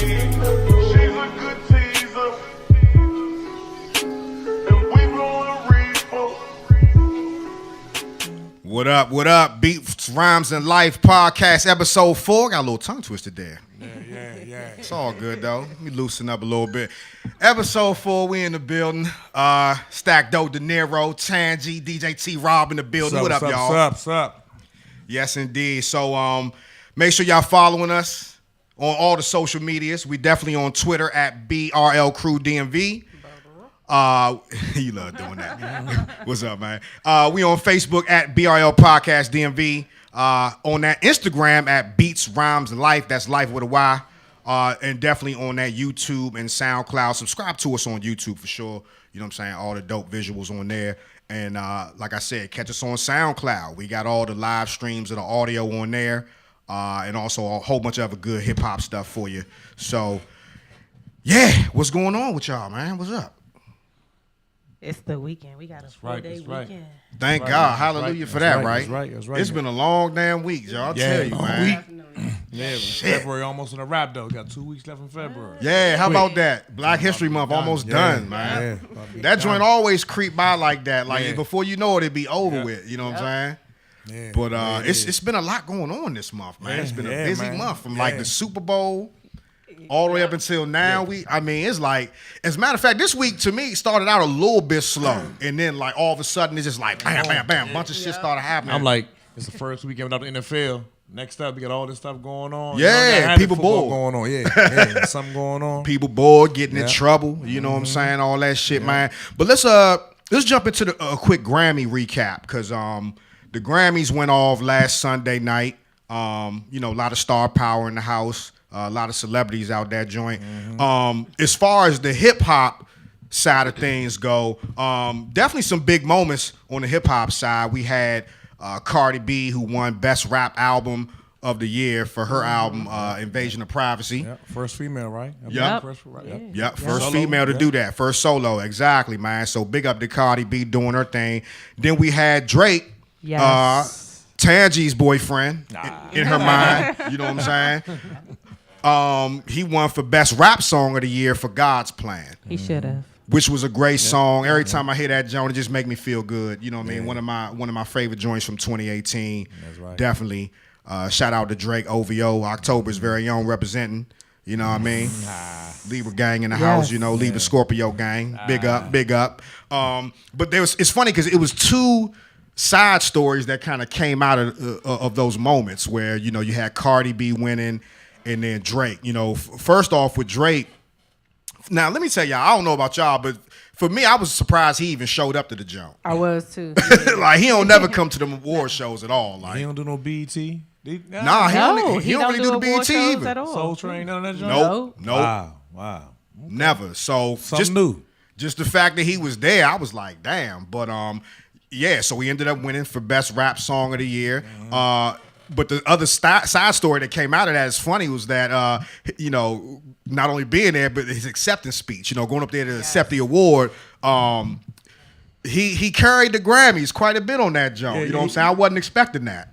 She's a good teaser. And we blowin' reefer. What up? What up? Beats, Rhymes, and Life podcast, episode 4. Got a little tongue twisted there. Yeah. It's all good, though. Let me loosen up a little bit. Episode 4, we in the building. Stack Doe, De Niro, Tangy, DJ T Rob in the building. What up, y'all? What's up? Yes, indeed. So make sure y'all following us on all the social medias. We definitely on Twitter at BRL Crew DMV. You love doing that. What's up, man? We on Facebook at BRL Podcast DMV. On that Instagram at Beats, Rhymes, and Life. That's Life with a Y. And definitely on that YouTube and SoundCloud. Subscribe to us on YouTube for sure. You know what I'm saying? All the dope visuals on there. And like I said, catch us on SoundCloud. We got all the live streams of the audio on there. And also a whole bunch of other good hip-hop stuff for you. So, yeah. What's going on with y'all, man? What's up? It's the weekend. We got a 4-day weekend. Thank God. Hallelujah for that, right? That's right. It's been a long damn week, y'all. I'll tell you, man. Yeah, February almost in a wrap, though. Got 2 weeks left in February. Yeah, how about that? Black History Month almost done, man. Yeah, that joint always creep by like that. Like, before you know it, it'd be over with. You know what I'm saying? Yeah. But it's been a lot going on this month, man. It's been a busy month from like the Super Bowl all the way up until now. It's like, as a matter of fact, this week to me started out a little bit slow, and then like all of a sudden it's just like bam, bam, bam, a bunch of shit started happening. I'm like, it's the first weekend without the NFL. Next up, we got all this stuff going on. Yeah, people bored. Going on. Yeah, something going on. People bored, getting in trouble. You know what I'm saying? All that shit, man. But let's jump into the quick Grammy recap, because the Grammys went off last Sunday night. A lot of star power in the house. A lot of celebrities out that joint. As far as the hip hop side of things go, definitely some big moments on the hip hop side. We had Cardi B, who won Best Rap Album of the Year for her album Invasion of Privacy. Yep. First female, right? Yep. First female to do that. First solo, exactly, man. So big up to Cardi B doing her thing. Then we had Drake. Yes. Tangy's boyfriend in her mind. You know what I'm saying? He won for Best Rap Song of the Year for God's Plan. He should have. Which was a great song. Every time I hear that joint, it just make me feel good. You know what I mean? One of my favorite joints from 2018. That's right. Definitely. Shout out to Drake, OVO, October's very own representing. You know what I mean? Libra gang in the house, Libra Scorpio gang. Big up. But it's funny because it was two side stories that kind of came out of those moments where, you had Cardi B winning and then Drake. First off with Drake, now let me tell y'all, I don't know about y'all, but for me, I was surprised he even showed up to the jump. I was too. Like, he don't never come to them award shows at all. Like, he don't do no BET. He don't really do the BET either. At all. Soul Train, none of that joint? Nope. Wow. Okay. Never. So something new. Just the fact that he was there, I was like, damn. But so we ended up winning for Best Rap Song of the Year. But the other side story that came out of that is funny was that, not only being there, but his acceptance speech, going up there to accept the award. He carried the Grammys quite a bit on that joint. You know what I'm saying? I wasn't expecting that.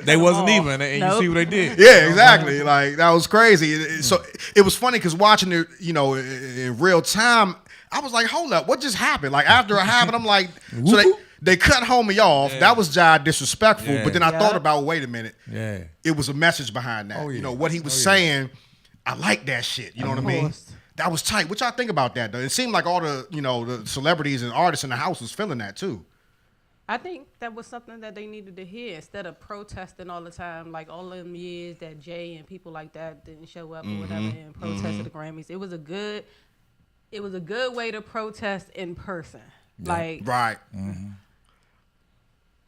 They wasn't even, and you see what they did. Yeah, exactly. Like, that was crazy. So it was funny because watching it, in real time, I was like, hold up, what just happened? Like, after it happened, I'm like, so they cut homie off. That was jive disrespectful. But then I thought about, wait a minute. Yeah. It was a message behind that. What he was saying, I like that shit. You know what I mean? That was tight. What y'all think about that, though? It seemed like all the, the celebrities and artists in the house was feeling that, too. I think that was something that they needed to hear instead of protesting all the time, like all them years that Jay and people like that didn't show up or whatever and protested the Grammys. It was a good way to protest in person. Like, right.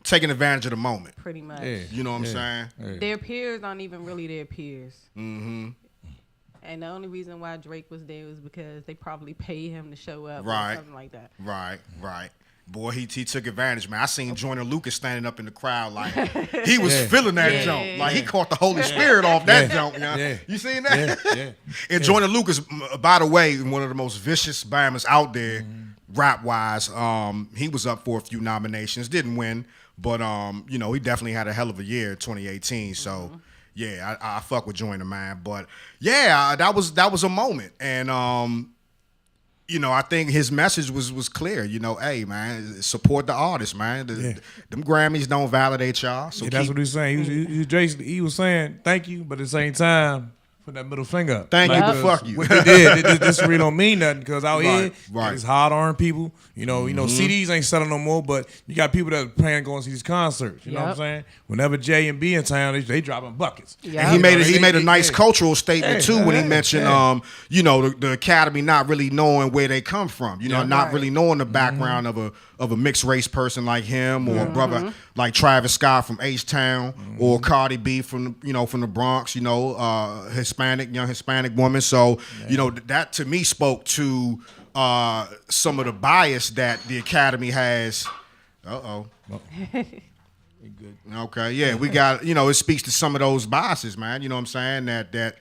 Taking advantage of the moment. Pretty much. Yeah. You know what I'm saying? Yeah. Their peers aren't even really their peers. And the only reason why Drake was there was because they probably paid him to show up or something like that. Right. Boy, he took advantage, man. I seen Joyner Lucas standing up in the crowd like he was feeling that jump. Like, he caught the Holy Spirit off that jump. You seen that? Yeah. And Joyner Lucas, by the way, one of the most vicious bammers out there, rap-wise. He was up for a few nominations, didn't win. But, he definitely had a hell of a year in 2018. So, yeah, I fuck with Joyner, man. But yeah, that was a moment, and you know, I think his message was clear. You know, hey man, support the artist, man. Them Grammys don't validate y'all. So that's what he was saying. He was saying thank you, but at the same time, put that middle finger up. Thank you, but fuck you. What they did, this really don't mean nothing because out here, right. it's hard to earn people. You know, CDs ain't selling no more, but you got people that are planning to go and see these concerts. You know what I'm saying? Whenever J and B in town, they dropping buckets. And he made a nice cultural statement too when he mentioned, you know, the Academy not really knowing where they come from. You know, not really knowing the background of a mixed race person like him or a brother like Travis Scott from H-Town or Cardi B from the Bronx. You know, young Hispanic woman. So you know that to me spoke to some of the bias that the Academy has. Good. Okay, yeah, we got, you know, it speaks to some of those biases, man. You know what I'm saying? That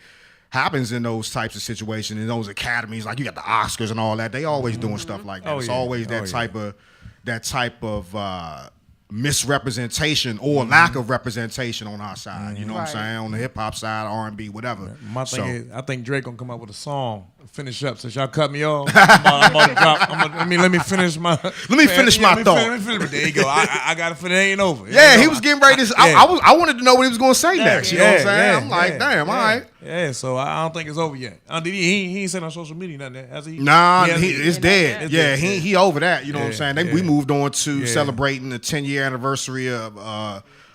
happens in those types of situations, in those academies, like you got the Oscars and all that. They always doing stuff like that. It's always that type of misrepresentation or lack of representation on our side. You know what I'm saying? On the hip hop side, R&B, whatever. My thing is, I think Drake gonna come up with a song. Finish up since y'all cut me off. I'm about to drop. Let me finish my. Let me finish my thought. There you go. I got it for it ain't over. He was getting ready to. I wanted to know what he was gonna say next. You know what I'm saying? I'm like, damn, all right. Yeah, so I don't think it's over yet. He ain't said on social media nothing, has he? Nah, it's dead. Yeah, he over that. You know what I'm saying? We moved on to celebrating the 10-year anniversary of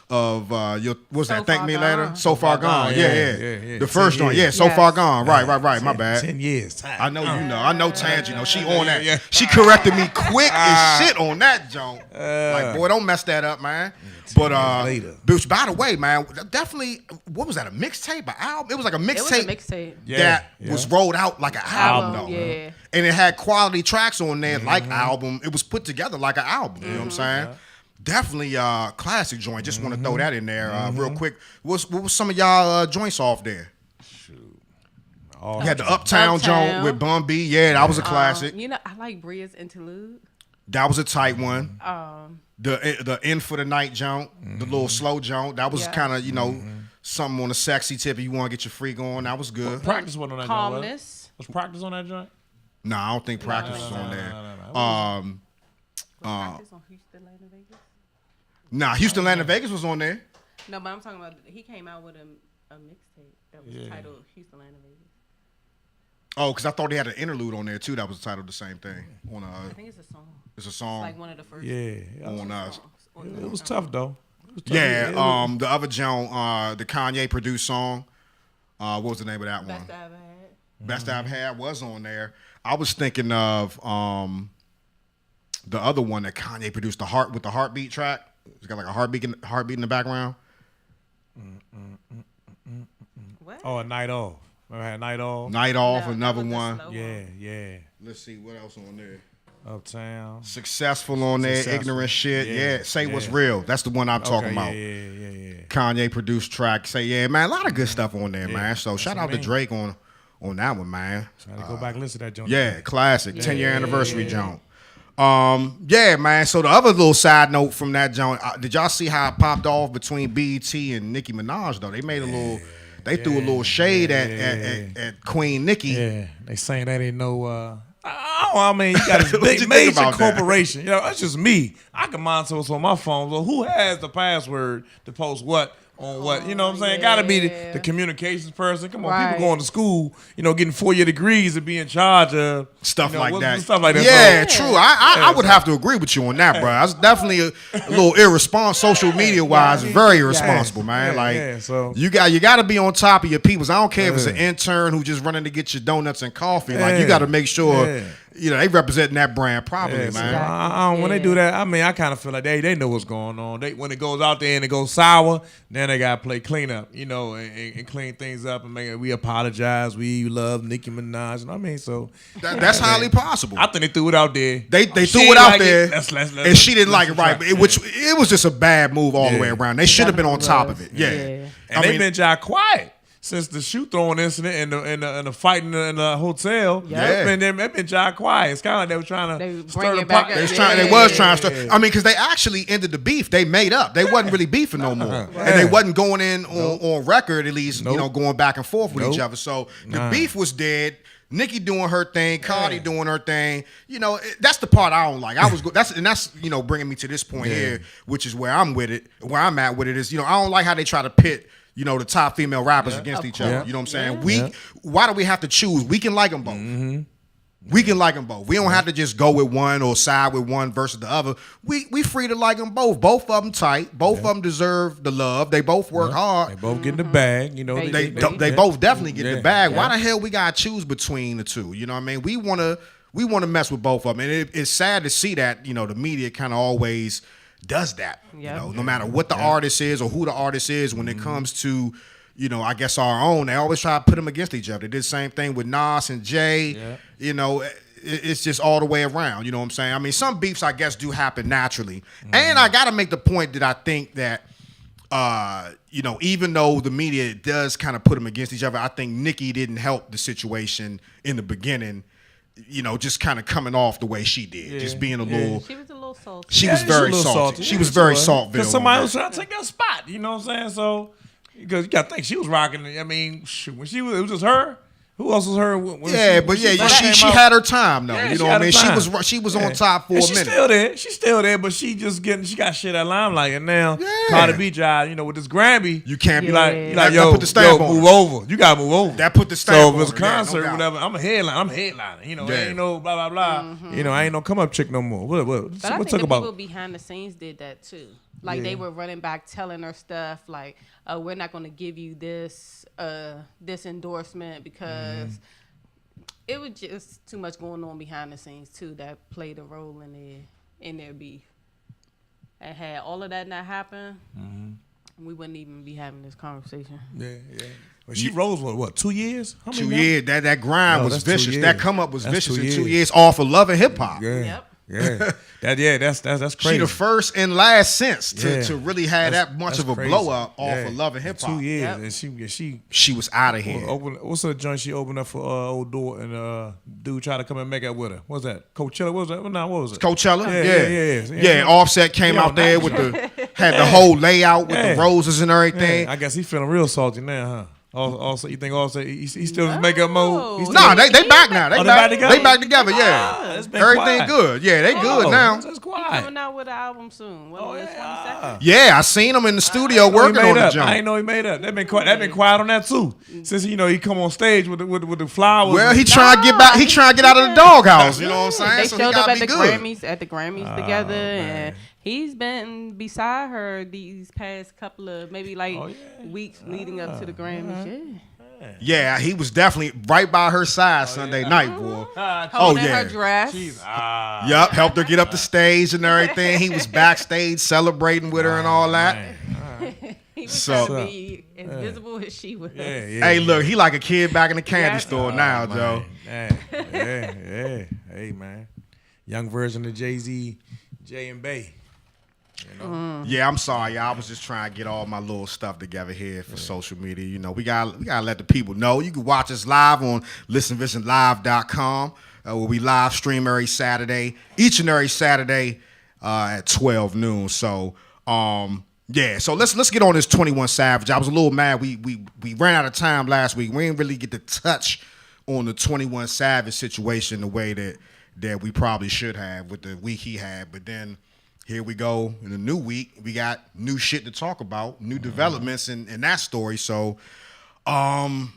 your what's that? Thank Me Later. So Far Gone. Yeah. The first one. Yeah, So Far Gone. Right. My bad. 10 years. I know you know. I know Tangi. You know she on that. Yeah. She corrected me quick as shit on that joint. Like, boy, don't mess that up, man. But bitch, by the way, man, definitely, what was that? A mixtape, an album? It was like a mixtape that was rolled out like an album, though. Yeah. And it had quality tracks on there, like album. It was put together like an album. You know what I'm saying? Definitely classic joint. Just want to throw that in there real quick. What was some of y'all joints off there? You had the Uptown joint with Bun B. Yeah, that was a classic. You know, I like Bria's Interlude. That was a tight one. The In for the Night joint, the little slow joint, that was kind of, you know, something on the sexy tip if you want to get your freak on. That was good. Practice wasn't on that joint. Calmness. Was Practice on that joint? No, I don't think Practice was on there. Practice on Houston, Atlanta, Vegas? Nah, Houston, Atlanta, Vegas was on there. No, but I'm talking about, he came out with a mixtape that was titled Houston, Atlanta, Vegas. Oh, because I thought they had an interlude on there too. That was titled the same thing. I think it's a song. It's a song. It's like one of the first. On us. It was tough though. Yeah. The other joint, the Kanye produced song. What was the name of that one? Best I Ever Had. Best I've Had was on there. I was thinking of the other one that Kanye produced, with the heartbeat track. It's got like a heartbeat in the background. What? Oh, A Night Off. Remember I had Night Off? Night Off, another one. Yeah. Let's see what else on there. Uptown. Successful on there. Ignorant shit. Yeah. Say What's Real. That's the one I'm talking about. Yeah. Kanye produced track. Say man. A lot of good stuff on there, man. So shout out to Drake on that one, man. Trying to go back and listen to that joint. Yeah, classic. 10-year anniversary joint. Yeah, man. So the other little side note from that joint, did y'all see how it popped off between BET and Nicki Minaj though? They made a little. They threw a little shade at Queen Nicki. Yeah, they saying that ain't no. I mean, you got a big major corporation. You know, that's just me. I can monitor what's on my phone. So who has the password to post what on what? You know what I'm saying? Got to be the communications person. Come on, people going to school, you know, getting 4-year degrees and be in charge of stuff like that. Stuff like that. Yeah, true. I would have to agree with you on that, bro. That's definitely a little irresponsible, social media wise, very irresponsible, man. So you got to be on top of your peoples. I don't care if it's an intern who just running to get your donuts and coffee. Like you got to make sure. You know, they representing that brand properly, man. When they do that, I mean, I kind of feel like they know what's going on. When it goes out there and it goes sour, then they got to play cleanup, you know, and clean things up and make it. We apologize. We love Nicki Minaj. You know what I mean? So that's highly possible. I think they threw it out there. They threw it out there, and she didn't like it, right? Which it was just a bad move all the way around. They should have been on top of it. Yeah. And they've been y'all quiet since the shoe throwing incident and the fight in the hotel. Yeah. It's been John quiet. It's kind of like they were trying They to bring stir the it back pot. up. They was trying to. I mean, because they actually ended the beef. They made up. They wasn't really beefing no more, and they wasn't going in on record at least. You know, going back and forth with each other. So the beef was dead. Nikki doing her thing, Cardi doing her thing. You know, that's the part I don't like. That's you know, bringing me to this point here, which is where I'm with it. Where I'm at with it is, you know, I don't like how they try to pit, you know, the top female rappers against each other. You know what I'm saying? Why do we have to choose? We can like them both. We can like them both. We don't have to just go with one or side with one versus the other. We free to like them both. Both of them tight. Both of them deserve the love. They both work hard. They both get in the bag. You know, They both definitely get the bag. Why the hell we gotta choose between the two? You know what I mean? We wanna mess with both of them, and it's sad to see that, you know, the media kind of always does that. You know, no matter what the artist is or who the artist is, when it comes to, you know, I guess our own, they always try to put them against each other. They did the same thing with Nas and Jay. Yeah. You know, it's just all the way around. You know what I'm saying? I mean, some beefs, I guess, do happen naturally. And I got to make the point that I think that, you know, even though the media does kind of put them against each other, I think Nicki didn't help the situation in the beginning, you know, just kind of coming off the way she did. Just being a little... She was a little salty. She was very salty. She was very salty. Because somebody was trying to take her spot. You know what I'm saying? So... Because you got to think she was rocking. I mean, when it was just her. Who else was her? She had her time though. You know what I mean? She was on top for a minute. She's still there, but she got shit at limelight, and now Cardi B job. You know, with this Grammy, you can't be like yo, put the stamp on. Move over. You gotta move over. That put the stamp. So if it's a concert, or whatever, I'm a headliner. You know, ain't no blah blah blah. You know, I ain't no come up chick no more. What But I think talk the about? people behind the scenes did that too. Like they were running back, telling her stuff like, "We're not going to give you this endorsement because it was just too much going on behind the scenes too that played a role in their beef." And had all of that not happened, we wouldn't even be having this conversation. Yeah. Well, she rose what 2 years? How many 2 years. That grind was that's 2 vicious. years. That come up was vicious 2 in 2 years. years off of Love and Hip Hop. Yeah. That's crazy. She the first and last since to really have that much of a crazy. blow up off of Love and Hip Hop. 2 years, and she was out of here. What's the joint she opened up for Old Door and dude tried to come and make out with her? What's that? Coachella? What was that? No, what was it? Coachella? Yeah. Offset came out there with had the whole layout with the roses and everything. Yeah. I guess he's feeling real salty now, huh? Also, you think Offset he still in makeup mode? Nah, they back now. They back together. It's been Everything quiet. good. Yeah, they good now. It's He's quiet. coming out with an album soon. Yeah, I seen him in the studio working on the jump. I ain't know he made up. They've been quiet on that too. Since he come on stage with the flowers. Well, he trying to get back. He trying to get out of the doghouse. You know what I'm saying? They So showed he up gotta at be the good. Grammys together, and he's been beside her these past couple of maybe weeks leading up to the Grammys. Yeah, he was definitely right by her side Sunday night, boy. Holding her dress. Yup, helped her get up the stage and everything. He was backstage celebrating with her and all that. He was trying to be as visible as she was. Hey, look, he like a kid back in the candy store now, Joe. Hey, man. Young version of Jay-Z, Jay and Bay. You know? Yeah, I'm sorry, y'all. I was just trying to get all my little stuff together here for social media. You know, we gotta let the people know. You can watch us live on listenvisionlive.com, where we live stream each and every Saturday at 12 noon. So, so let's get on this 21 Savage. I was a little mad. We ran out of time last week. We didn't really get to touch on the 21 Savage situation the way that we probably should have with the week he had, but then. Here we go in a new week. We got new shit to talk about, new developments in that story. So, well,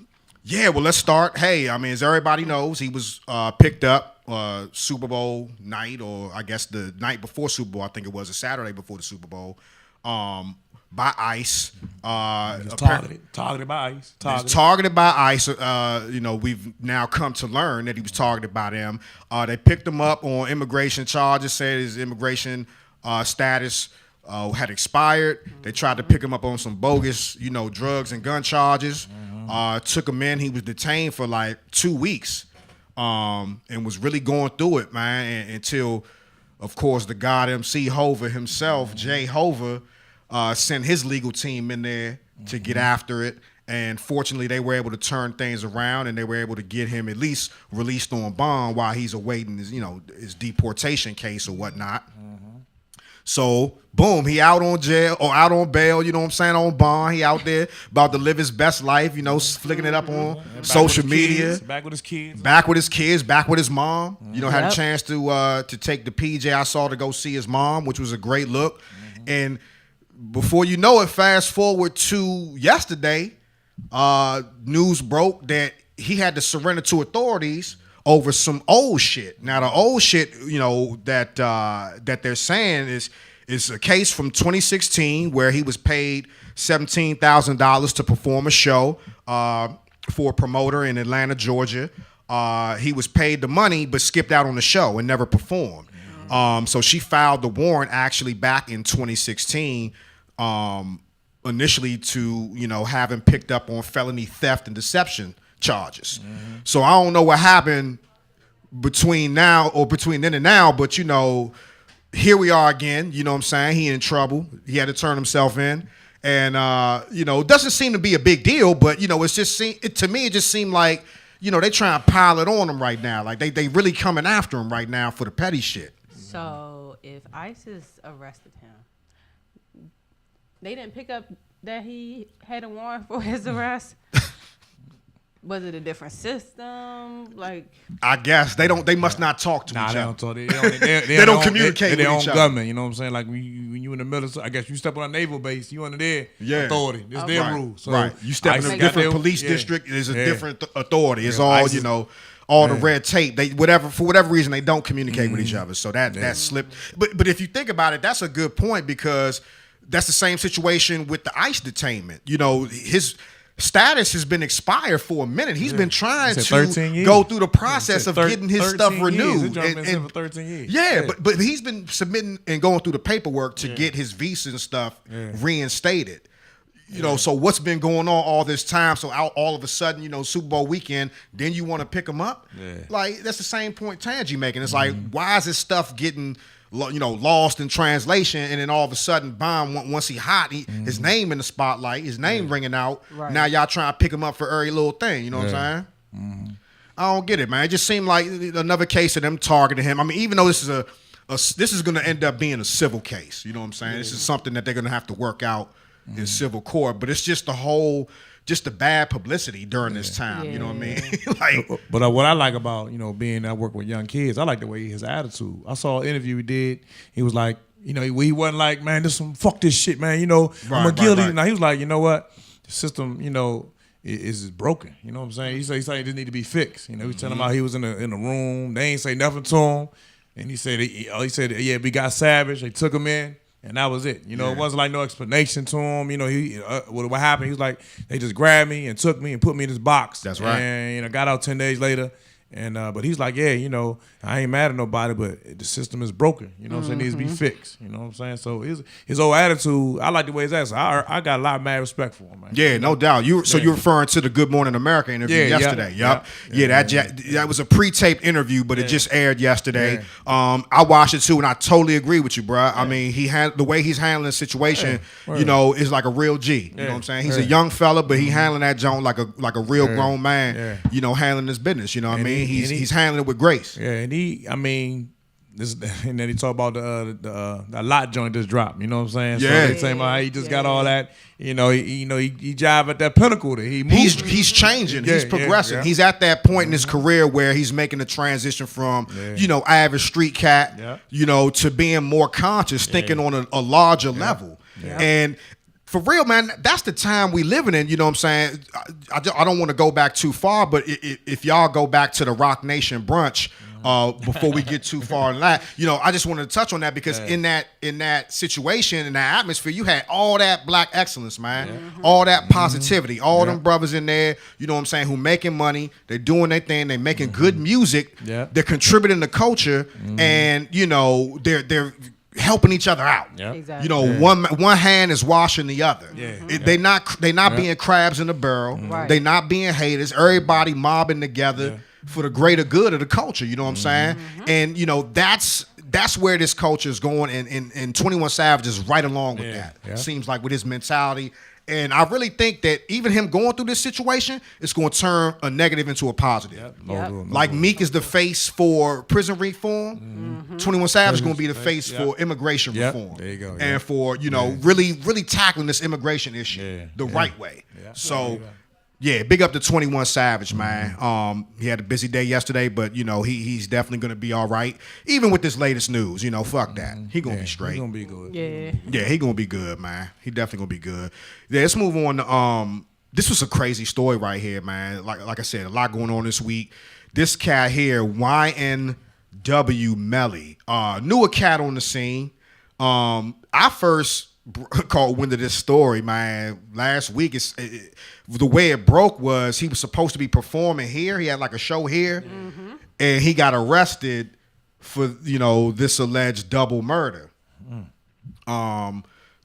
let's start. Hey, I mean, as everybody knows, he was picked up Super Bowl night, or I guess the night before Super Bowl. I think it was a Saturday before the Super Bowl, by ICE. Targeted by ICE. Targeted by ICE. We've now come to learn that he was targeted by them. They picked him up on immigration charges, said his immigration status had expired. They tried to pick him up on some bogus, drugs and gun charges. Took him in. He was detained for like 2 weeks, and was really going through it, man, until, of course, the God MC Hova himself, Jay Hova, sent his legal team in there to get after it. And fortunately, they were able to turn things around, and they were able to get him at least released on bond while he's awaiting his deportation case or whatnot. So, boom, he out on jail or out on bail, you know what I'm saying, on bond. He out there about to live his best life, flicking it up on social media. Back with his kids. Back with his kids, back with his mom. Had a Yep. chance to take the PJ I saw to go see his mom, which was a great look. And before you know it, fast forward to yesterday, news broke that he had to surrender to authorities over some old shit. Now the old shit, that they're saying is a case from 2016 where he was paid $17,000 to perform a show for a promoter in Atlanta, Georgia. He was paid the money but skipped out on the show and never performed. So she filed the warrant actually back in 2016, initially to have him picked up on felony theft and deception charges. So I don't know what happened between then and now, but here we are again. You know what I'm saying? He in trouble. He had to turn himself in, and it doesn't seem to be a big deal, but it's just to me it just seemed like they trying to pile it on him right now. Like they really coming after him right now for the petty shit. So if ISIS arrested him, they didn't pick up that he had a warrant for his arrest. Was it a different system? Like, I guess they must not talk to each They other. don't talk. They don't communicate They're their with each own other. government. You know what I'm saying? Like when you in the military, I guess you step on a naval base, you under their authority. It's their Right. rule. So right. You step in ISIS a got different their- police yeah. district. There's a Yeah. different authority. It's Yeah, all ISIS- all the red tape. They for whatever reason they don't communicate with each other. So that slipped. But if you think about it, that's a good point because that's the same situation with the ICE detainment. His status has been expired for a minute. He's been trying Said to 13 years. go through the process of getting his 13 stuff years. renewed. His job been sitting for 13 years. Yeah, but he's been submitting and going through the paperwork to get his visa and stuff reinstated. So what's been going on all this time? So all of a sudden, Super Bowl weekend, then you want to pick him up? Yeah. Like that's the same point Tangi making. It's like, why is this stuff getting lost in translation, and then all of a sudden, once he hot, his name in the spotlight, his name ringing out. Right. Now y'all trying to pick him up for every little thing. You know what I'm saying? I don't get it, man. It just seemed like another case of them targeting him. I mean, even though this is going to end up being a civil case. You know what I'm saying? This is something that they're going to have to work out in civil court. But it's just the bad publicity during this time. You know what I mean? Like, But what I like about being I work with young kids, I like the way his attitude. I saw an interview he did. He was like, he wasn't like, man, this some fuck this shit, man. I'm a guilty. right. Now he was like, you know what, the system, is broken. You know what I'm saying? He said it need to be fixed. He was telling him how he was in the room. They ain't say nothing to him, and he said yeah, we got savage. They took him in. And that was it. It wasn't like no explanation to him. What happened? He was like, they just grabbed me and took me and put me in this box. That's right. And got out 10 days later. And but he's like, yeah, I ain't mad at nobody, but the system is broken. You know what I'm saying? It needs to be fixed. You know what I'm saying? So his whole attitude, I like the way his attitude. I got a lot of mad respect for him, man. yeah, no doubt. You're referring to the Good Morning America interview yesterday. That was a pre-taped interview, but it just aired yesterday. Yeah. I watched it too, and I totally agree with you, bro. I mean, the way he's handling the situation, is like a real G. You know what I'm saying? He's a young fella, but he handling that joint like a real grown man. Yeah. Handling his business. You know what I mean? And He's handling it with grace. Yeah, and and then he talk about the lot joint just dropped. You know what I'm saying? Yeah. So they saying about how he just got all that. He jive at that pinnacle that he moved. He's changing. Yeah, he's progressing. yeah. He's at that point in his career where he's making the transition from, average street cat, to being more conscious, thinking on a larger level. Yeah. And for real, man, that's the time we living in. You know what I'm saying? I don't want to go back too far, but if y'all go back to the Rock Nation brunch, before we get too far in that, I just wanted to touch on that because in that situation, in that atmosphere, you had all that black excellence, man, all that positivity, all them brothers in there, you know what I'm saying, who making money, they're doing their thing, they're making good music, they're contributing to culture, and they're helping each other out. Yeah. Exactly. One hand is washing the other. Yeah. They not being crabs in the barrel. Right. They not being haters. Everybody mobbing together for the greater good of the culture. You know what I'm saying? And that's where this culture is going, and 21 Savage is right along with that. Yeah. Seems like with his mentality And I really think that even him going through this situation, it's going to turn a negative into a positive. Like Meek is the face for prison reform. 21 Savage is going to be the face for immigration reform. There you go. And for, really, really tackling this immigration issue the right way. So, big up to 21 Savage, man. He had a busy day yesterday, but, he's definitely going to be all right. Even with this latest news, fuck that. He going to be straight. He going to be good. Yeah. He going to be good, man. He definitely going to be good. Yeah, let's move on to, this was a crazy story right here, man. Like I said, a lot going on this week. This cat here, YNW Melly, knew a cat on the scene. I first caught wind of this story, man, last week. The way it broke was he was supposed to be performing here. He had like a show here, and he got arrested for this alleged double murder.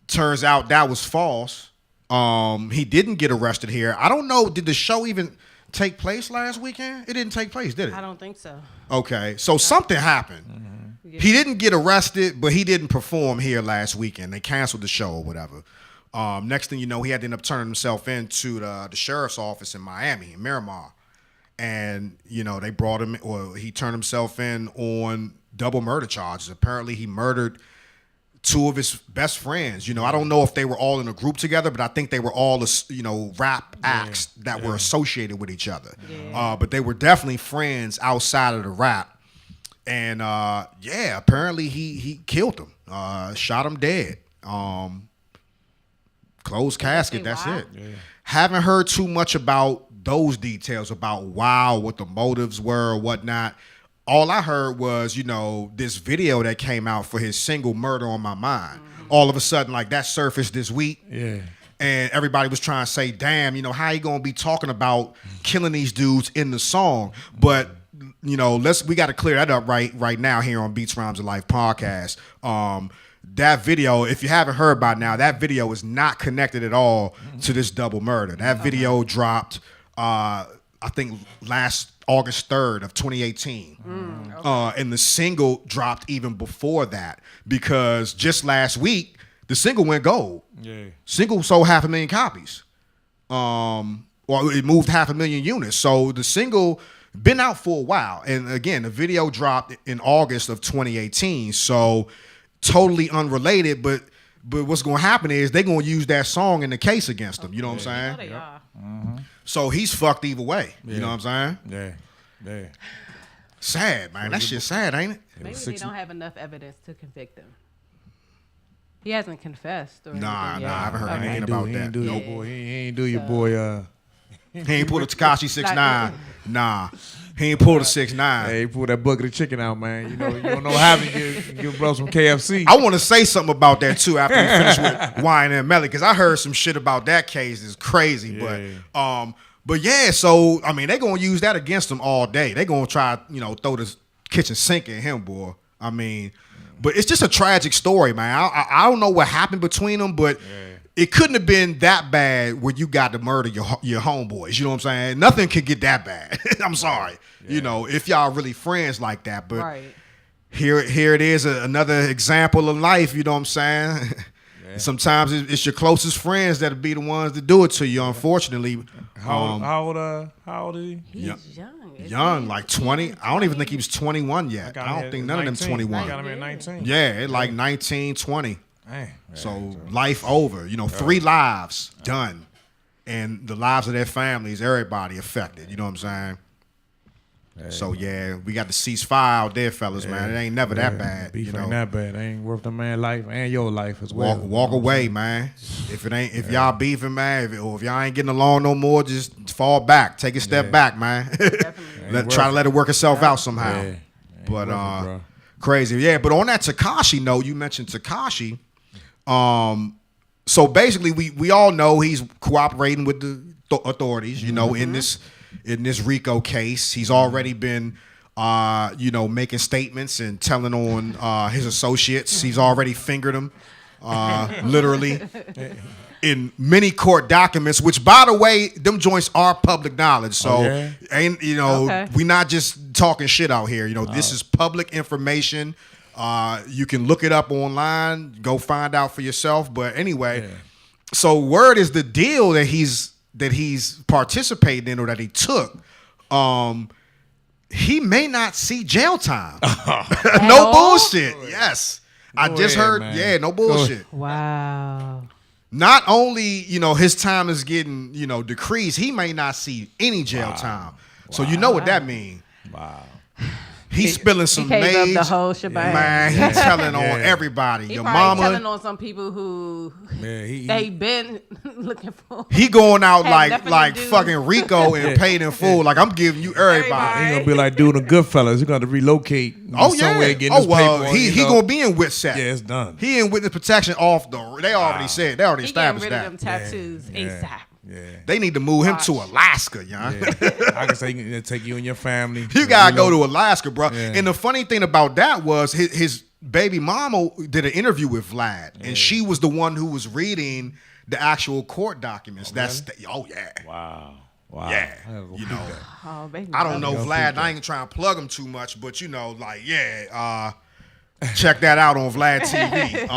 Turns out that was false. He didn't get arrested here. I don't know. Did the show even take place last weekend? It didn't take place, did it? I don't think so. Okay, so something happened. He didn't get arrested, but he didn't perform here last weekend. They canceled the show or whatever. Next thing you know, he had to end up turning himself into the sheriff's office in Miami, in Miramar. And, they brought him, or he turned himself in on double murder charges. Apparently, he murdered two of his best friends. I don't know if they were all in a group together, but I think they were all, rap acts that were associated with each other. But they were definitely friends outside of the rap. And apparently he killed him, shot him dead. Closed casket, that's it. Haven't heard too much about those details about what the motives were or whatnot. All I heard was, this video that came out for his single Murder on My Mind. All of a sudden, like, that surfaced this week. Yeah. And everybody was trying to say, damn, how you going to be talking about killing these dudes in the song? But we got to clear that up right now here on Beats, Rhymes, and Life podcast. That video, if you haven't heard by now, that video is not connected at all to this double murder. That video dropped, I think, last August 3rd of 2018. And the single dropped even before that because just last week, the single went gold. Single sold 500,000 copies. It moved 500,000 units. So the single been out for a while. And again, the video dropped in August of 2018. So totally unrelated, but what's going to happen is they're going to use that song in the case against him. You know what I'm saying? They are. So he's fucked either way. You know what I'm saying? Yeah. Sad, man. That shit's sad, ain't it? Maybe they don't have enough evidence to convict him. He hasn't confessed. Or Nah, anything yet. I haven't heard anything about that. He ain't boy. He ain't do your boy. He ain't pulled a Tekashi 6ix9ine. Nah, he ain't pulled a 6ix9ine. Hey, he pulled that bucket of chicken out, man. You don't know how to give bro some KFC. I want to say something about that too after we finish with Wine and Melly because I heard some shit about that case. It's crazy, but yeah. So I mean, they gonna use that against him all day. They gonna try, throw the kitchen sink at him, boy. I mean, but it's just a tragic story, man. I don't know what happened between them, but. It couldn't have been that bad where you got to murder your homeboys. You know what I'm saying? Nothing could get that bad. I'm sorry. If y'all really friends like that. But here it is, another example of life. You know what I'm saying? Sometimes it's your closest friends that'll be the ones that do it to you, unfortunately. How old is he? He's young. Young, like 20. I don't even think he was 21 yet. I don't think none of them 21. I got him at 19. Yeah, like 19, 20. Man, so life over, 3 lives done, and the lives of their families, everybody affected. You know what I'm saying? So we got the ceasefire out there, fellas. Man, it ain't never that bad. Beef ain't that bad. It ain't worth the man's life and your life as well. Walk away, man. If y'all beefing, man, if y'all ain't getting along no more, just fall back, take a step back, man. Try to let it work itself out somehow. But crazy, But on that Tekashi note, you mentioned Tekashi. So basically, we all know he's cooperating with the authorities. In this RICO case, he's already been, making statements and telling on his associates. He's already fingered them, literally, in many court documents. Which, by the way, them joints are public knowledge. So we not just talking shit out here. This is public information. You can look it up online, go find out for yourself. But anyway, So word is the deal that he's participating in or that he took. He may not see jail time. No bullshit. Yes. I just heard. Man. Yeah, no bullshit. Wow. Not only, his time is getting, decreased, he may not see any jail time. So you know what that means. Wow. He's spilling some made the whole shebang. Man, he's telling on everybody. Your mama telling on some people who they been looking for. He going out like fucking Rico and paid in full. Like, I'm giving you everybody. He gonna be like doing the Goodfellas. He's gonna relocate somewhere getting his paper. He gonna be in WITSEC. Yeah, it's done. He in witness protection off the. They already said. They already established that. He getting rid of them tattoos ASAP. Yeah. They need to move him to Alaska, y'all. Yeah. I can say he can take you and your family. You gotta go to Alaska, bro. Yeah. And the funny thing about that was his baby mama did an interview with Vlad, and she was the one who was reading the actual court documents. Wow. Yeah. I don't know Vlad. I ain't trying to plug him too much, but check that out on Vlad TV.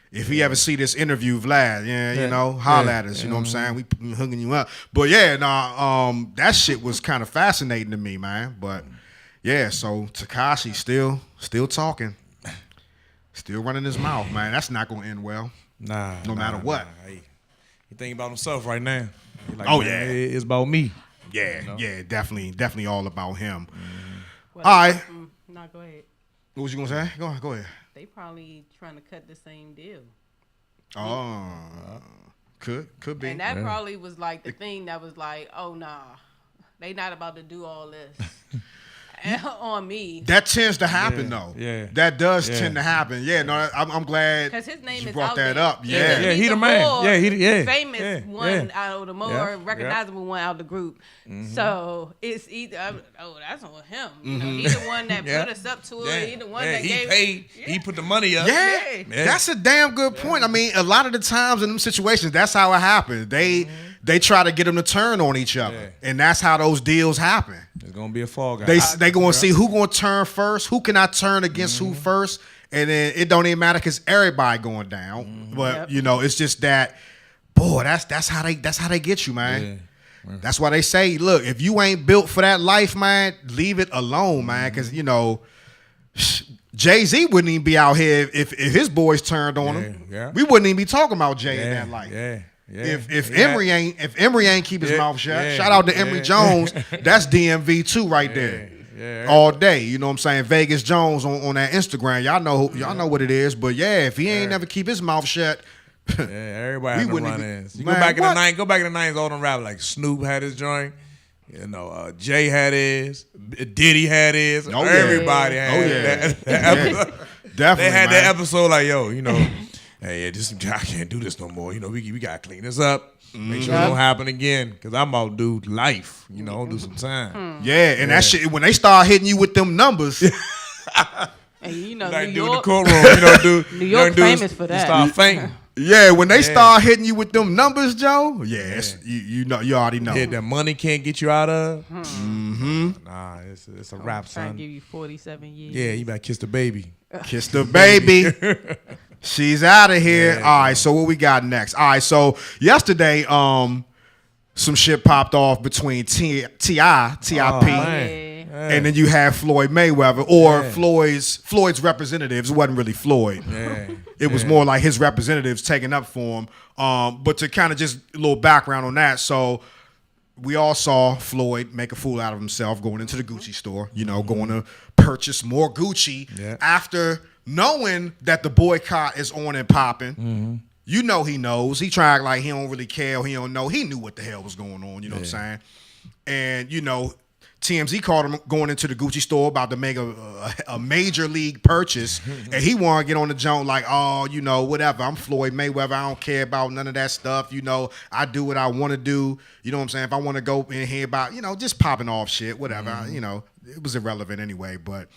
If he ever see this interview, Vlad, holla at us. You know what I'm saying? We hooking you up. But that shit was kind of fascinating to me, man. But so Tekashi still talking, still running his mouth, man. That's not gonna end well. No matter what. Nah. He thinking about himself right now. Like, it's about me. Yeah, definitely all about him. Well, all right. No, go ahead. What was you gonna say? Go ahead. They probably trying to cut the same deal. Oh, could be. And that probably was like the thing that was like, oh nah, they not about to do all this on me. That tends to happen though. Yeah, that does tend to happen. Yeah, no, I'm glad because his name you is brought out that there. up. Yeah, he the man. Yeah, he famous one out of the more recognizable one out of the group. Mm-hmm. So it's either that's on him. He's the one that put us up to it. He's the one that gave paid. He put the money up. Yeah, that's a damn good point. I mean, a lot of the times in them situations, that's how it happens. They try to get them to turn on each other, and that's how those deals happen. It's gonna be a fall guy. They gonna see who gonna turn first, who can I turn against who first, and then it don't even matter because everybody going down. But it's just that, boy, that's how they get you, man. Yeah. That's why they say, look, if you ain't built for that life, man, leave it alone, man, because Jay-Z wouldn't even be out here if his boys turned on him. Yeah. We wouldn't even be talking about Jay in that life. Yeah. Yeah. If Emory ain't keep his mouth shut, shout out to Emory Jones. That's DMV too right there. All day. You know what I'm saying? Vegas Jones on that Instagram. Y'all know what it is. But if he ain't never keep his mouth shut. Everybody had to run in. You go back in the 90s, all them rappers like Snoop had his joint. Jay had his, Diddy had his. Everybody had that episode. Definitely. They had that episode like, hey, I can't do this no more. We gotta clean this up. Make sure it don't happen again. Cause I'm about to do life. Do some time. Yeah, and that shit when they start hitting you with them numbers. And like New do in York, the courtroom. New York famous for that. Start fainting. Yeah, when they start hitting you with them numbers, Joe. You already know. Yeah, that money can't get you out of. Nah, it's a wrap, son. Trying to give you 47 years. Yeah, you better kiss the baby. Kiss the baby. She's out of here. Yeah, all right, so what we got next? All right, so yesterday, some shit popped off between T.I.P. And then you have Floyd Mayweather or Floyd's representatives. It wasn't really Floyd. It was more like his representatives taking up for him. But to kind of just a little background on that, so we all saw Floyd make a fool out of himself going into the Gucci store, going to purchase more Gucci after knowing that the boycott is on and popping. He knows. He tried like he don't really care. He don't know. He knew what the hell was going on. You know what I'm saying? And, TMZ called him going into the Gucci store about to make a major league purchase. And he wanted to get on the joint like, whatever. I'm Floyd Mayweather. I don't care about none of that stuff. I do what I want to do. You know what I'm saying? If I want to go in here about, just popping off shit, whatever. It was irrelevant anyway. But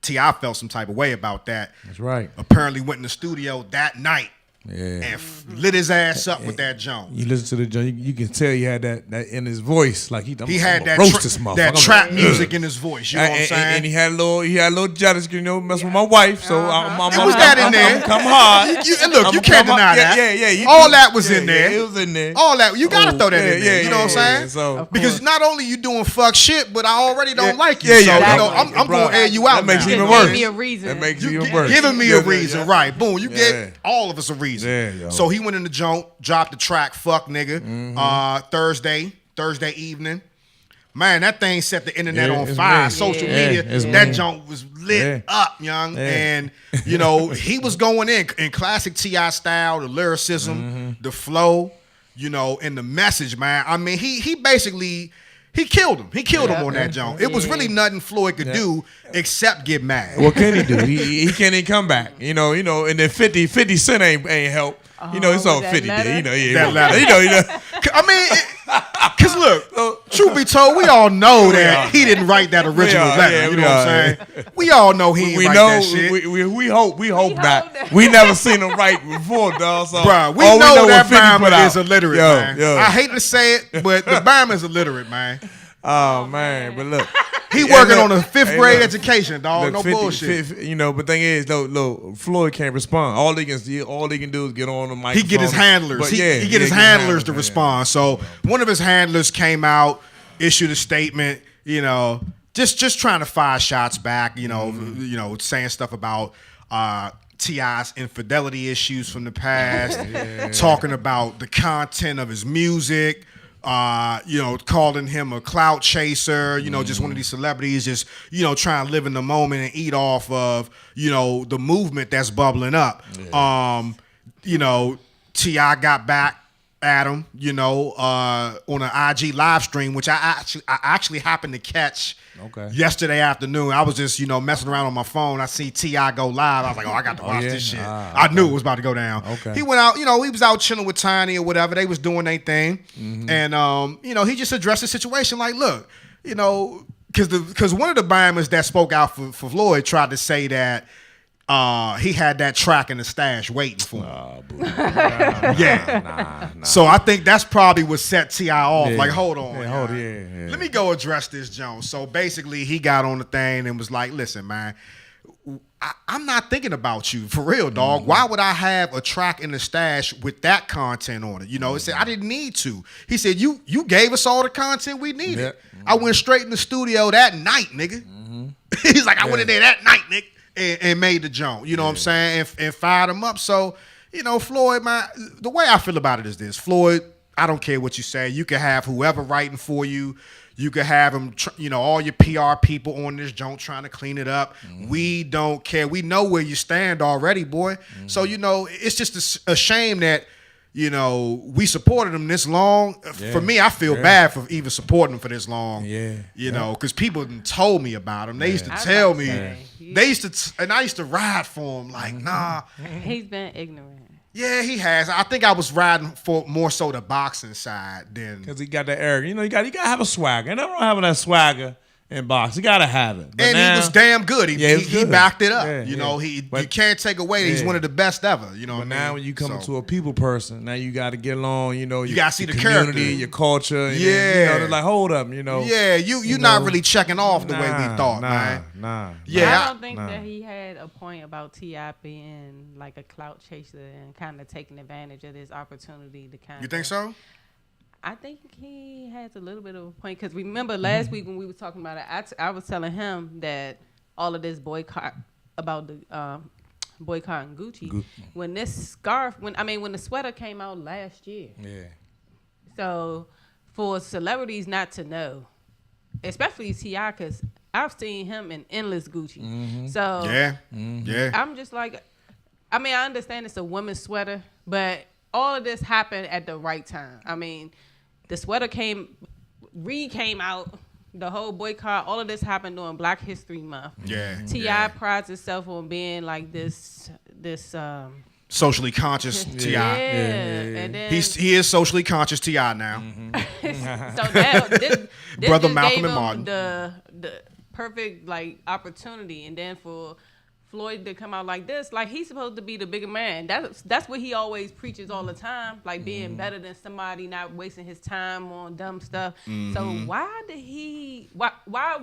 T.I. felt some type of way about that. That's right. Apparently went in the studio that night and lit his ass up with that joint. You listen to the joint, you can tell he had that in his voice, like he had that roast this motherfucker. that trap music in his voice. You know what I'm saying? And he had a little jealous, mess with my wife. So I'm was that in there? come hard. You can't deny that. Yeah. All that was in there. It was in there. All that you gotta throw that in there. You know what I'm saying? So because not only you doing fuck shit, but I already don't like you. Yeah, so yeah. you know, I'm gonna air you out. That makes now. it even Give worse. me a reason. That makes it You even worse. giving me a reason, right? Boom, you Yeah. gave all of us a reason. Yeah, yo. So he went in the joint, dropped the track, "Fuck Nigga," Thursday evening. Man, that thing set the internet Yeah, on it's fire. lit. Social Yeah, media, it's that lit. joint was lit up, young. Yeah. And you know, he was going in classic T.I. style, the lyricism, the flow, you know, and the message, man. I mean, he basically he killed him. He killed him on that joint. It was really nothing Floyd could do except get mad. What can he do? He can't even come back. You know, and then 50 Cent ain't help. You know, it's all that 50 letter? did. That letter. You know. I mean, because look, truth be told, we all know that he didn't write that original letter. You know what I'm saying? We all know he didn't write that shit. We hope not. that. We never seen him write before, dog. So Bruh, we all know that 50 put Bama out. is illiterate, Yo, man. yo. I hate to say it, but the Bama is illiterate, man. Oh man, but look, He working look, on a fifth hey, grade look. education, dog. Look, No 50 bullshit. you know, but thing is, though, Floyd can't respond. All he can do is get on the microphone. He get his handlers. But He yeah, get his yeah, handlers to yeah. respond. So one of his handlers came out, issued a statement, you know, just trying to fire shots back, you know, saying stuff about T.I.'s infidelity issues from the past, talking about the content of his music. You know, calling him a clout chaser, you know, just one of these celebrities just, you know, trying to live in the moment and eat off of, you know, the movement that's bubbling up. You know, T.I. got back at him, you know, on an IG live stream, which I actually happened to catch yesterday afternoon. I was just, you know, messing around on my phone. I see T.I. go live. I was like, oh, I got to watch this shit. I knew it was about to go down. Okay. He went out, you know, he was out chilling with Tiny or whatever. They was doing their thing. And, you know, he just addressed the situation like, look, you know, because one of the Bammers that spoke out for Floyd tried to say that he had that track in the stash waiting for him. Yeah. So I think that's probably what set T.I. off. Yeah. Like, hold on. Yeah, hold it, yeah. Let me go address this, Jones. So basically, he got on the thing and was like, listen, man, I'm not thinking about you for real, dog. Why would I have a track in the stash with that content on it? You know, it said I didn't need to. He said, you gave us all the content we needed. Yep. I went straight in the studio that night, nigga. He's like, I went in there that night, nigga. And made the joint, you know what I'm saying, and fired him up. So, you know, Floyd, man, the way I feel about it is this. Floyd, I don't care what you say. You can have whoever writing for you. You could have them, you know, all your PR people on this joint trying to clean it up. We don't care. We know where you stand already, boy. So, you know, it's just a shame that, you know, we supported him this long. For me, I feel bad for even supporting him for this long. You know, because people told me about him. They used to tell me. They used to, and I used to ride for him. Like, nah. He's been ignorant. Yeah, he has. I think I was riding for more so the boxing side than. Because he got that arrogance. You know, you got to have a swagger. And everyone having that swagger in box. You got to have it. But and now, he was damn good. He backed it up. Yeah, you know, you But- can't take away that he's one of the best ever. You know But what I now mean? when you come So, into a people person, now you got to get along, you know. You gotta see the community, character. your culture. And Yeah. then, you know, they're like, hold up, you know. yeah, you're not really checking off the way we thought, man. Nah. Yeah, I don't think that he had a point about T.I. being like a clout chaser and kind of taking advantage of this opportunity to kind of. You think so? I think he has a little bit of a point because remember last week when we were talking about it, I was telling him that all of this boycott about the boycotting Gucci when this scarf when the sweater came out last year. Yeah. So for celebrities not to know, especially T.I., because I've seen him in endless Gucci. So Yeah. I'm just like, I mean, I understand it's a woman's sweater, but all of this happened at the right time. I mean, the sweater came out, the whole boycott, all of this happened during Black History Month. Yeah. T.I. prides itself on being like this Socially conscious T.I. yeah. And then He is socially conscious T.I. now. so now this Brother just Malcolm gave and him Martin. the perfect like opportunity, and then for Floyd to come out like this, like he's supposed to be the bigger man. That's what he always preaches all the time, like being better than somebody, not wasting his time on dumb stuff. So why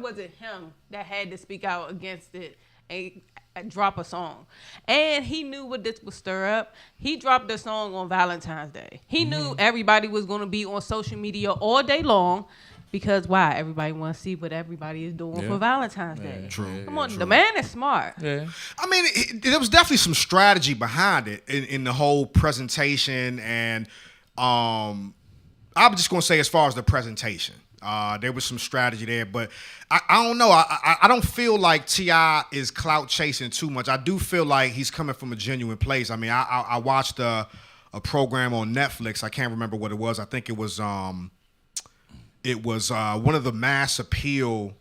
was it him that had to speak out against it and drop a song? And he knew what this would stir up. He dropped the song on Valentine's Day. He knew everybody was going to be on social media all day long. Because why? Everybody wants to see what everybody is doing for Valentine's Day. True. Come on, the man is smart. Yeah. I mean, there was definitely some strategy behind it in the whole presentation, and I'm just gonna say as far as the presentation, there was some strategy there, but I don't know. I don't feel like T.I. is clout chasing too much. I do feel like he's coming from a genuine place. I mean, I watched a program on Netflix. I can't remember what it was. I think it was one of the Mass Appeal.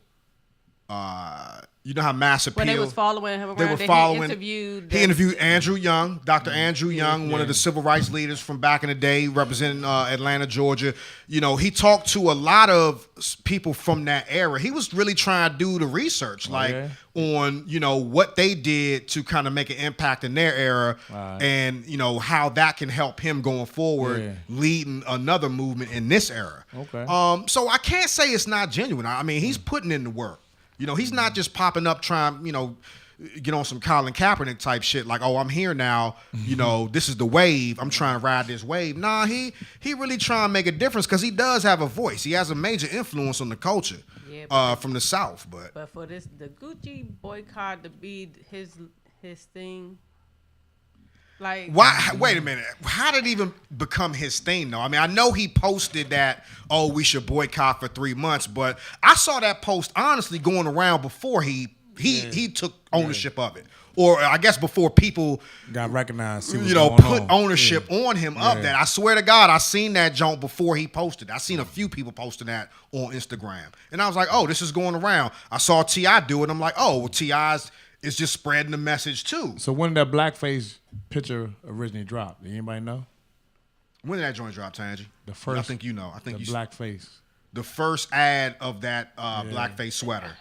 You know how Mass Appeal. When they was following him around, they were following. He interviewed Andrew Young, Dr. Andrew Young, one of the civil rights leaders from back in the day, representing Atlanta, Georgia. You know, he talked to a lot of people from that era. He was really trying to do the research, on what they did to kind of make an impact in their era, and how that can help him going forward, leading another movement in this era. Okay. So I can't say it's not genuine. I mean, he's putting in the work. He's not just popping up trying, get on some Colin Kaepernick type shit like, oh, I'm here now. This is the wave. I'm trying to ride this wave. Nah, he really trying to make a difference because he does have a voice. He has a major influence on the culture from the South. But for the Gucci boycott to be his thing. Like, why? Wait a minute. How did it even become his thing, though? I mean, I know he posted that, oh, we should boycott for 3 months, but I saw that post honestly going around before he took ownership of it, or I guess before people got recognized. Put ownership on him of that. I swear to God, I seen that joint before he posted. I seen a few people posting that on Instagram, and I was like, oh, this is going around. I saw T.I. do it. I'm like, oh, well, T.I.'s is just spreading the message too. So when did that blackface picture originally drop? Did anybody know? When did that joint drop, Tangi? The first. I think you know. I think the you blackface. The first ad of that blackface sweater.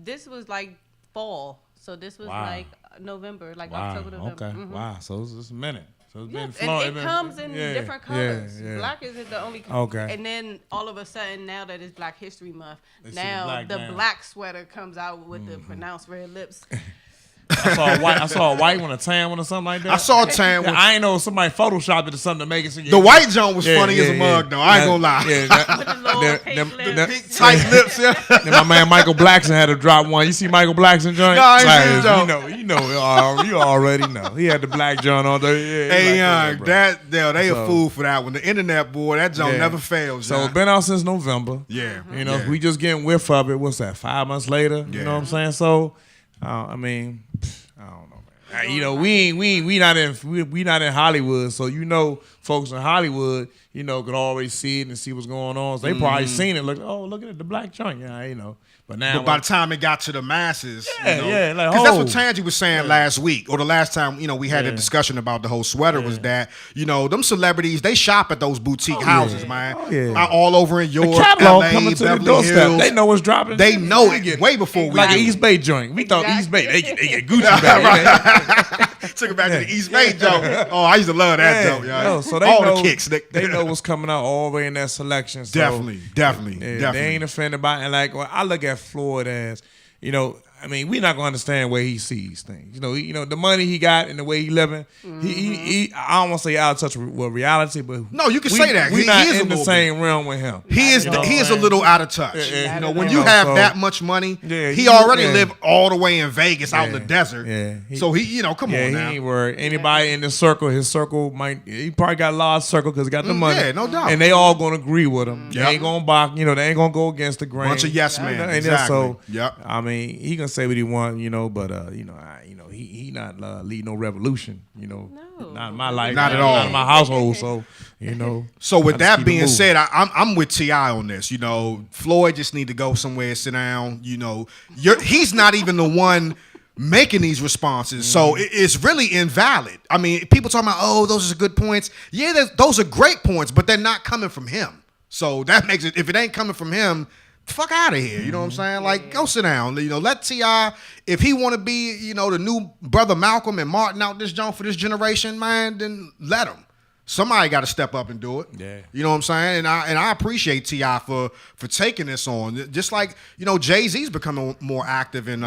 This was like fall, so this was like November, like October, November. Okay. Wow. So it's a minute. So it's been and it comes in different colors. Yeah. Black isn't the only color. Okay. And then all of a sudden, now that it's Black History Month, They see now the the black sweater comes out with the pronounced red lips. I saw a white one, a tan one, or something like that. I saw a tan one. I ain't know somebody photoshopped it or something to make it. So the white joint was funny as a mug, though. I ain't gonna lie. With the little pink lips. Pink tight lips, yeah. Then my man Michael Blackson had to drop one. You see Michael Blackson joint? No, I ain't seen it, you already know. He had the black joint on there. Yeah, hey, young, they a fool for that one. The internet, boy, that joint never fails. So it's been out since November. Yeah. We just getting whiff of it. What's that, 5 months later? You know what I'm saying? So, I don't know, man. We not in Hollywood, so folks in Hollywood, could always see it and see what's going on. So they probably seen it. Look at it, the black joint, But now, by the time it got to the masses, like, because that's what Tangi was saying last week, or the last time we had a discussion about the whole sweater was that them celebrities, they shop at those boutique houses, man, all over in Europe, the catalog LA, coming to the Beverly doorstep. Hills. They know what's dropping. They know it way before we like do. an East Bay joint. We thought East Bay they get Gucci back. Took it back to the East Bay joke. Oh, I used to love that joke, y'all. So they all know, the kicks. They know what's coming out all the way in that selection. So Definitely. They ain't offended by it. And I look at Floyd as, we're not gonna understand where he sees things. The money he got and the way he living. He I don't want to say out of touch with reality, but no, you can say that. We're not is in the same realm with him. He is a little out of touch. When you have that much money, he already lived all the way in Vegas, out in the desert. Yeah, so he, come on now. He ain't worried. Anybody in the circle, his circle he probably got a large circle because he got the money. Yeah, no doubt. And they all gonna agree with him. They ain't gonna balk. They ain't gonna go against the grain. Bunch of yes men. Exactly. So yep. He can say what he want, but he not lead no revolution, No. not in my life, not at all, not in my household. So So with that being said, I'm with T.I. on this. Floyd just need to go somewhere, sit down. He's not even the one making these responses, so it's really invalid. I mean, people talking about, oh, those are good points. Yeah, those are great points, but they're not coming from him. So that makes it. If it ain't coming from him, fuck out of here. You know what I'm saying? Like, go sit down. You know, let T.I., if he want to be, you know, the new brother Malcolm and Martin out this joint for this generation, man, then let him. Somebody got to step up and do it. Yeah. You know what I'm saying? And I appreciate T.I. for taking this on. Just like, you know, Jay-Z's becoming more active in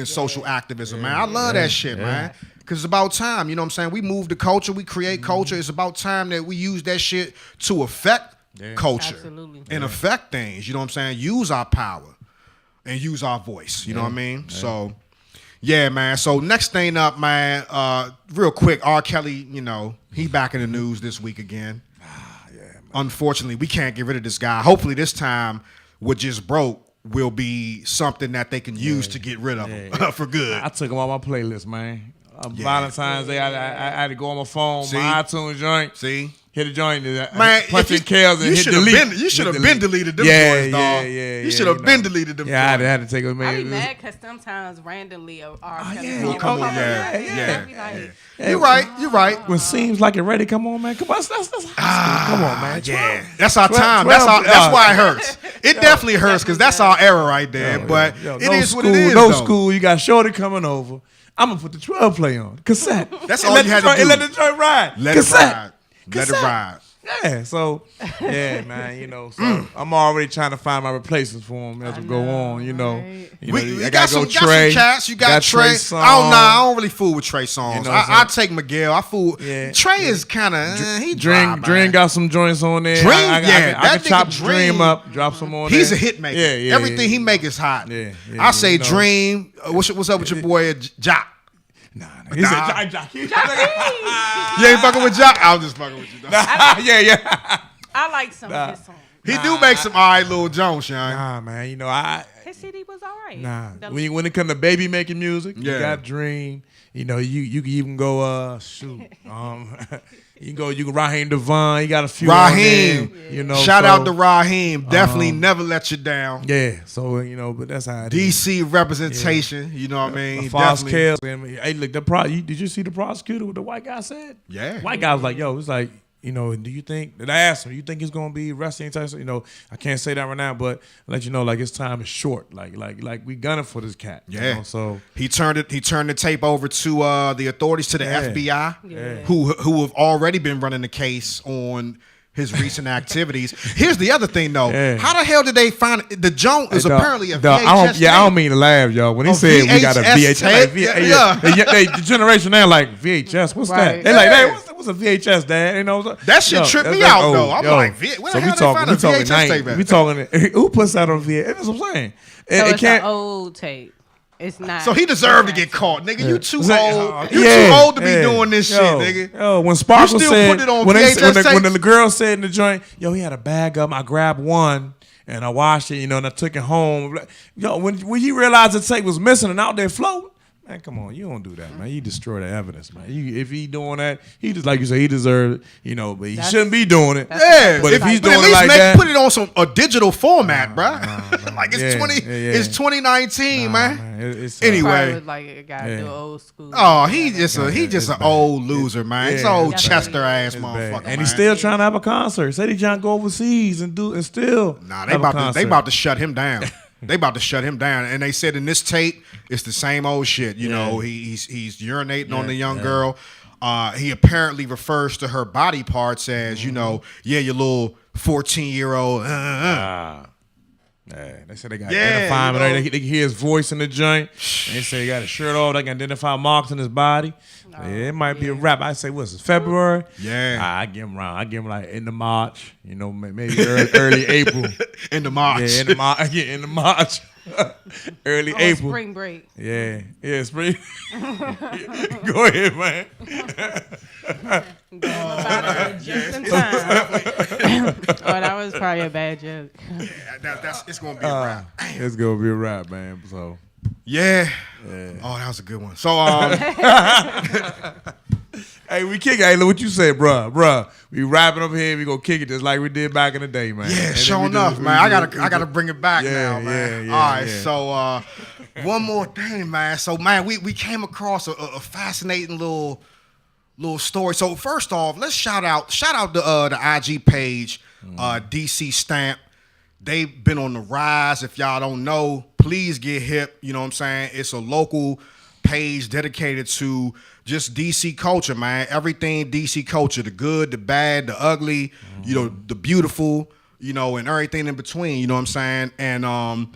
social activism, man. I love that shit, man. Because it's about time. You know what I'm saying? We move the culture. We create culture. It's about time that we use that shit to affect culture. Absolutely. And affect things. You know what I'm saying? Use our power and use our voice. You know what I mean? So, yeah, man. So next thing up, man, real quick, R. Kelly, you know, he back in the news this week again. Unfortunately, we can't get rid of this guy. Hopefully this time what just broke will be something that they can use to get rid of him for good. I took him off my playlist, man. Valentine's Day, I had to go on my phone, my iTunes joint. See? Hit a joint, man. punch in Kels and hit delete. You should have been deleted them boys, dog. You should have been deleted them. Yeah, I had to take them. I be mad because sometimes randomly R. Kelly come on, yeah. You're right. When seems like it ready, come on, man. Come on, that's come on, man. Yeah, that's our time. That's why it hurts. It definitely hurts because that's our era right there. But it is what it is. No school. You got Shorty coming over. I'm gonna put the 12 play on cassette. That's all you had to do. And let the joint ride. Let it ride. Let it ride. Yeah, so man, you know, so I'm already trying to find my replacements for him as we go on. You know, right. We got some cats. You got Trey. I don't really fool with Trey Songz. You know I take Miguel. I fool. Yeah. Trey is kind of he Dream got some joints on there. Dream, I can chop Dream up, drop some on there. He's a hit maker. Yeah, everything he make is hot. Yeah, I say Dream. What's up with your boy Jock? Nah. He said Jock. You ain't fucking with Jock? I was just fucking with you. Yeah. I like some of his songs. He do make some all right little Jones, Sean. Nah, man. You know, His CD was all right. Nah. When it come to baby making music, you got Dream. You know, you can even go you can Raheem Devon. You got a few. Raheem, you know. Shout out to Raheem. Definitely never let you down. Yeah. So you know, but that's how it is. DC representation. You know what I mean? False Kells. Hey, look, did you see the prosecutor? What the white guy said? Yeah. White guy was like, "Yo, it's like." You know, do you think, did I ask him, you think he's going to be arrested anytime soon? You know, I can't say that right now, but I'll let you know, like, his time is short. Like we gunning for this cat. Yeah. You know? So he turned the tape over to the authorities, to the FBI, who have already been running the case on his recent activities. Here's the other thing, though. Yeah. How the hell did they find it? The joint is apparently a VHS tape. I don't mean to laugh, y'all. When he said we got a VHS tape, the generation now like, VHS, what's that? They like, hey, what's a VHS, Dad? You know, that shit tripped me out, though. I'm like, where the hell they find a VHS tape at? We talking, who puts that on VHS? That's what I'm saying. So it's an old tape. It's not. So he deserved to get caught, nigga. You too old. You too old to be doing this shit, nigga. Yo, when Sparkle said, put it on when the girl said in the joint, yo, he had a bag of them. I grabbed one and I washed it, you know, and I took it home. Yo, when you realized the tape was missing and out there floating, man, come on, you don't do that, man. You destroy the evidence, man. If he doing that, he just like you say, he deserved it, you know, but he shouldn't be doing it. Yeah, but if he's doing it like that, put it on a digital format, bro. Like it's 2019, man. It's anyway, like a guy do old school. Oh, he just an old loser, man. He's an old Chester ass motherfucker, and he's still trying to have a concert. Said he trying to go overseas and still. Nah, they about to shut him down. They about to shut him down, and they said in this tape it's the same old shit. You know, he's urinating on the young girl. He apparently refers to her body parts as, you know, your little 14-year-old. They said they got identify him. They can hear his voice in the joint. They say he got his shirt off. They can identify marks in his body. It might be a wrap. I say, what's it, February? Yeah. I give him around. I give him like in the March. You know, maybe early April. In the March. Yeah, in the March. Early April. Spring break. Yeah, spring. Go ahead, man. Just in time. That was probably a bad joke. It's gonna be a wrap. It's gonna be a wrap, man. So. Yeah. Oh, that was a good one. So, hey, we kick it. Hey, look what you said, bruh. We wrapping up here. We gonna kick it just like we did back in the day, man. Yeah, sure enough, man. I gotta bring it back now, man. All right, so one more thing, man. So, man, we came across a fascinating little story. So, first off, let's shout out the IG page, DC Stamp. They've been on the rise. If y'all don't know, please get hip. You know what I'm saying? It's a local page dedicated to just DC culture, man. Everything DC culture, the good, the bad, the ugly, you know, the beautiful, you know, and everything in between, you know what I'm saying? And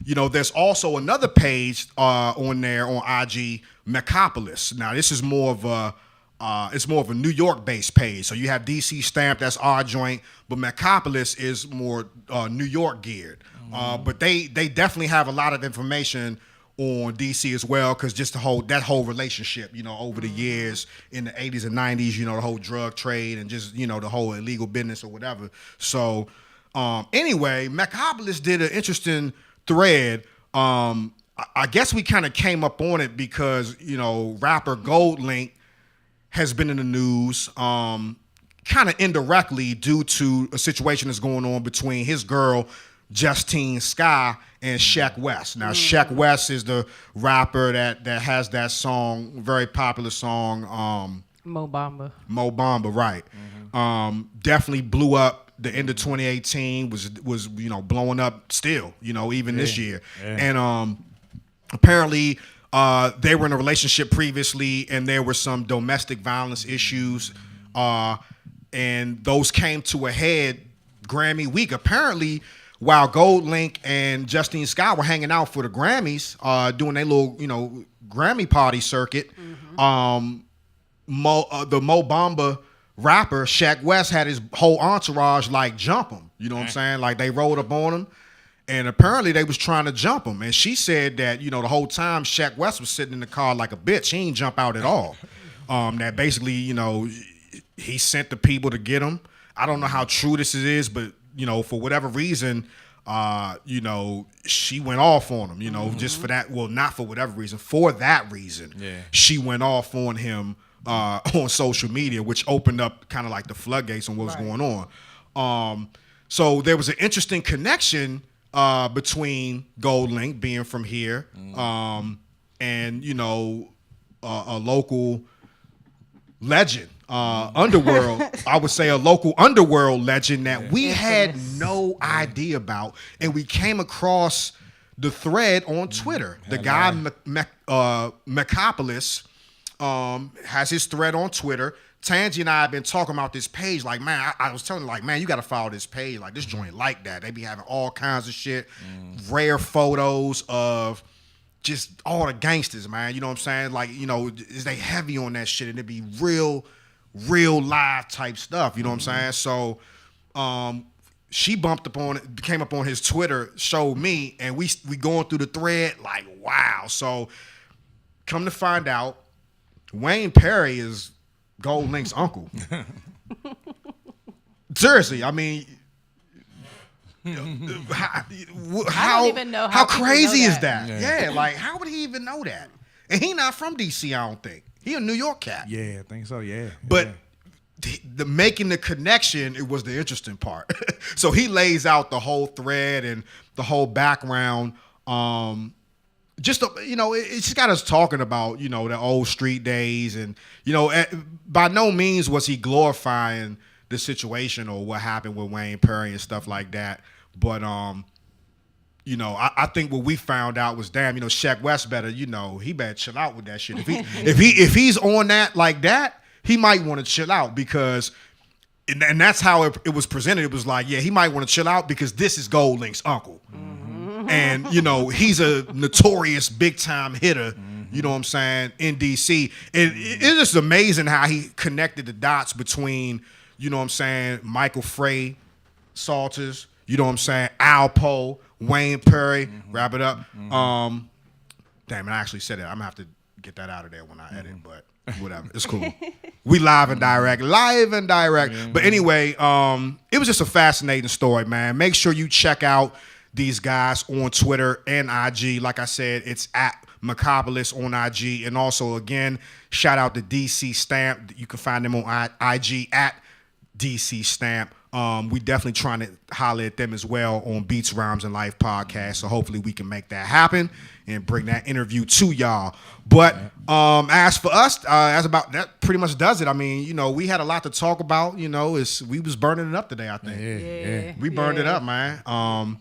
you know, there's also another page on there on IG, Mecopolis. Now, this is more of a it's more of a New York-based page. So you have DC Stamp, that's our joint, but Mecopolis is more New York geared. But they definitely have a lot of information on DC as well, because just that whole relationship, you know, over the years in the 80s and 90s, you know, the whole drug trade and just, you know, the whole illegal business or whatever. So anyway, Mecopolis did an interesting thread. I guess we kind of came up on it because, you know, rapper Gold Link has been in the news kind of indirectly due to a situation that's going on between his girl, Justine Skye, and Sheck West. Now, Sheck West is the rapper that has that song, very popular song. Mo Bamba. Mo Bamba, right. Definitely blew up the end of 2018, was you know, blowing up still, you know, even this year. And apparently they were in a relationship previously, and there were some domestic violence issues, and those came to a head Grammy week. Apparently, while Gold Link and Justine Skye were hanging out for the Grammys, doing their little, you know, Grammy party circuit, the Mo Bamba rapper Sheck West had his whole entourage like jump him. You know what I'm saying? Like they rolled up on him, and apparently they was trying to jump him. And she said that, you know, the whole time Sheck West was sitting in the car like a bitch. He ain't jump out at all. That basically, you know, he sent the people to get him. I don't know how true this is, but, you know, for whatever reason, you know, she went off on him, you know, just for that. Well, not for whatever reason. For that reason, she went off on him on social media, which opened up kind of like the floodgates on what was going on. So there was an interesting connection between Gold Link being from here and, you know, a local legend. Underworld, I would say a local underworld legend that we had no idea about, and we came across the thread on Twitter. The guy Mecopolis has his thread on Twitter. Tangi and I have been talking about this page. Like, man, I was telling her, like, man, you got to follow this page. Like, this joint like that. They be having all kinds of shit, rare photos of just all the gangsters, man. You know what I'm saying? Like, you know, is they heavy on that shit, and it be real live type stuff, you know what I'm saying? So she bumped up on it, came up on his Twitter, showed me, and we going through the thread like, wow. So come to find out, Wayne Perry is Gold Link's uncle. Seriously, I mean, how, even know how how people crazy know is that. that? Yeah, like how would he even know that? And he not from DC, I don't think. He a New York cat. Yeah, I think so. Yeah, but the making the connection, it was the interesting part. So he lays out the whole thread and the whole background. Just you know, it just got us talking about, you know, the old street days, and you know, by no means was he glorifying the situation or what happened with Wayne Perry and stuff like that. But you know, I think what we found out was, damn, you know, Sheck West better, you know, he better chill out with that shit. If he's on that like that, he might want to chill out, because, and that's how it was presented. It was like, yeah, he might want to chill out because this is Gold Link's uncle, and you know, he's a notorious big time hitter. You know what I'm saying, in DC. It's just amazing how he connected the dots between, you know what I'm saying, Michael Frey, Salters, you know what I'm saying, Alpo, Wayne Perry, wrap it up. Damn it, I actually said it. I'm gonna have to get that out of there when I edit, but whatever. It's cool. We live and direct. But anyway, it was just a fascinating story, man. Make sure you check out these guys on Twitter and IG. Like I said, it's at Mecopolis on IG. And also, again, shout out to DC Stamp. You can find them on IG at DC Stamp. We definitely trying to holler at them as well on Beats, Rhymes, and Life podcast. So hopefully we can make that happen and bring that interview to y'all. But as for us, as about that pretty much does it. I mean, you know, we had a lot to talk about. You know, we was burning it up today, I think. Yeah. We burned it up, man.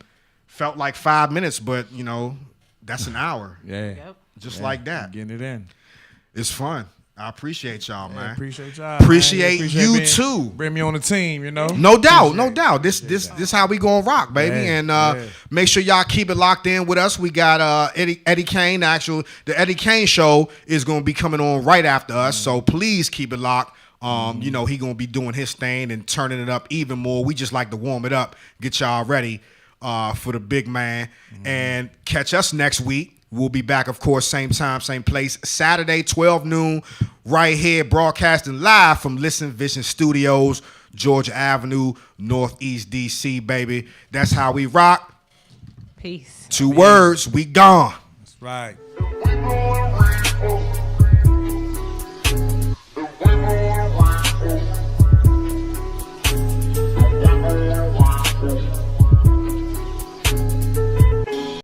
Felt like 5 minutes, but, you know, that's an hour. Yeah. Yep. Just like that. Getting it in. It's fun. I appreciate y'all, man. Appreciate y'all. Appreciate man. you too. Bring me on the team, you know. No doubt, no doubt. This how we gonna rock, baby. Yeah, And make sure y'all keep it locked in with us. We got Eddie Kane. The Eddie Kane show is gonna be coming on right after us. So please keep it locked. You know, he gonna be doing his thing and turning it up even more. We just like to warm it up, get y'all ready for the big man. And catch us next week. We'll be back, of course, same time, same place, Saturday, 12 noon, right here, broadcasting live from Listen Vision Studios, Georgia Avenue, Northeast D.C., baby. That's how we rock. Peace. Two words, we gone. That's right. We blowing